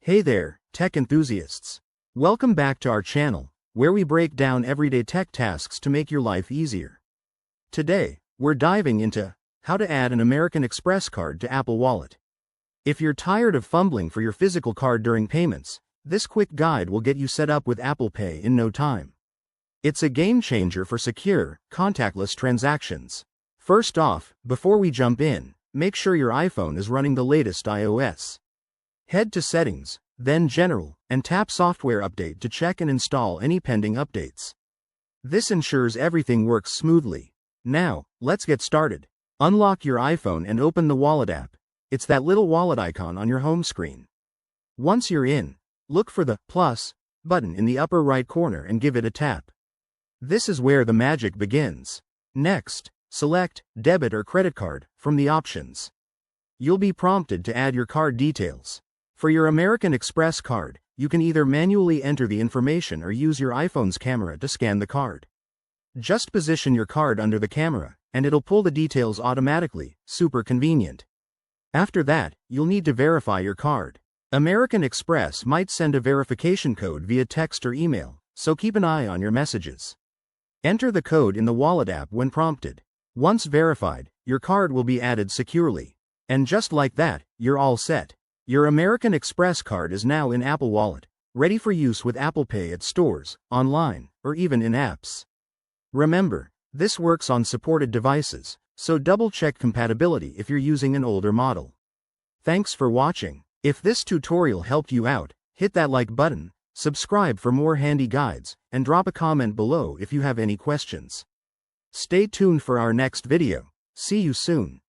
Hey there, tech enthusiasts. Welcome back to our channel, where we break down everyday tech tasks to make your life easier. Today, we're diving into how to add an American Express card to Apple Wallet. If you're tired of fumbling for your physical card during payments, this quick guide will get you set up with Apple Pay in no time. It's a game changer for secure, contactless transactions. First off, before we jump in, make sure your iPhone is running the latest iOS. Head to Settings, then General, and tap Software Update to check and install any pending updates. This ensures everything works smoothly. Now, let's get started. Unlock your iPhone and open the Wallet app. It's that little wallet icon on your home screen. Once you're in, look for the plus button in the upper right corner and give it a tap. This is where the magic begins. Next, select Debit or Credit Card from the options. You'll be prompted to add your card details. For your American Express card, you can either manually enter the information or use your iPhone's camera to scan the card. Just position your card under the camera, and it'll pull the details automatically, super convenient. After that, you'll need to verify your card. American Express might send a verification code via text or email, so keep an eye on your messages. Enter the code in the Wallet app when prompted. Once verified, your card will be added securely. And just like that, you're all set. Your American Express card is now in Apple Wallet, ready for use with Apple Pay at stores, online, or even in apps. Remember, this works on supported devices, so double-check compatibility if you're using an older model. Thanks for watching. If this tutorial helped you out, hit that like button, subscribe for more handy guides, and drop a comment below if you have any questions. Stay tuned for our next video. See you soon.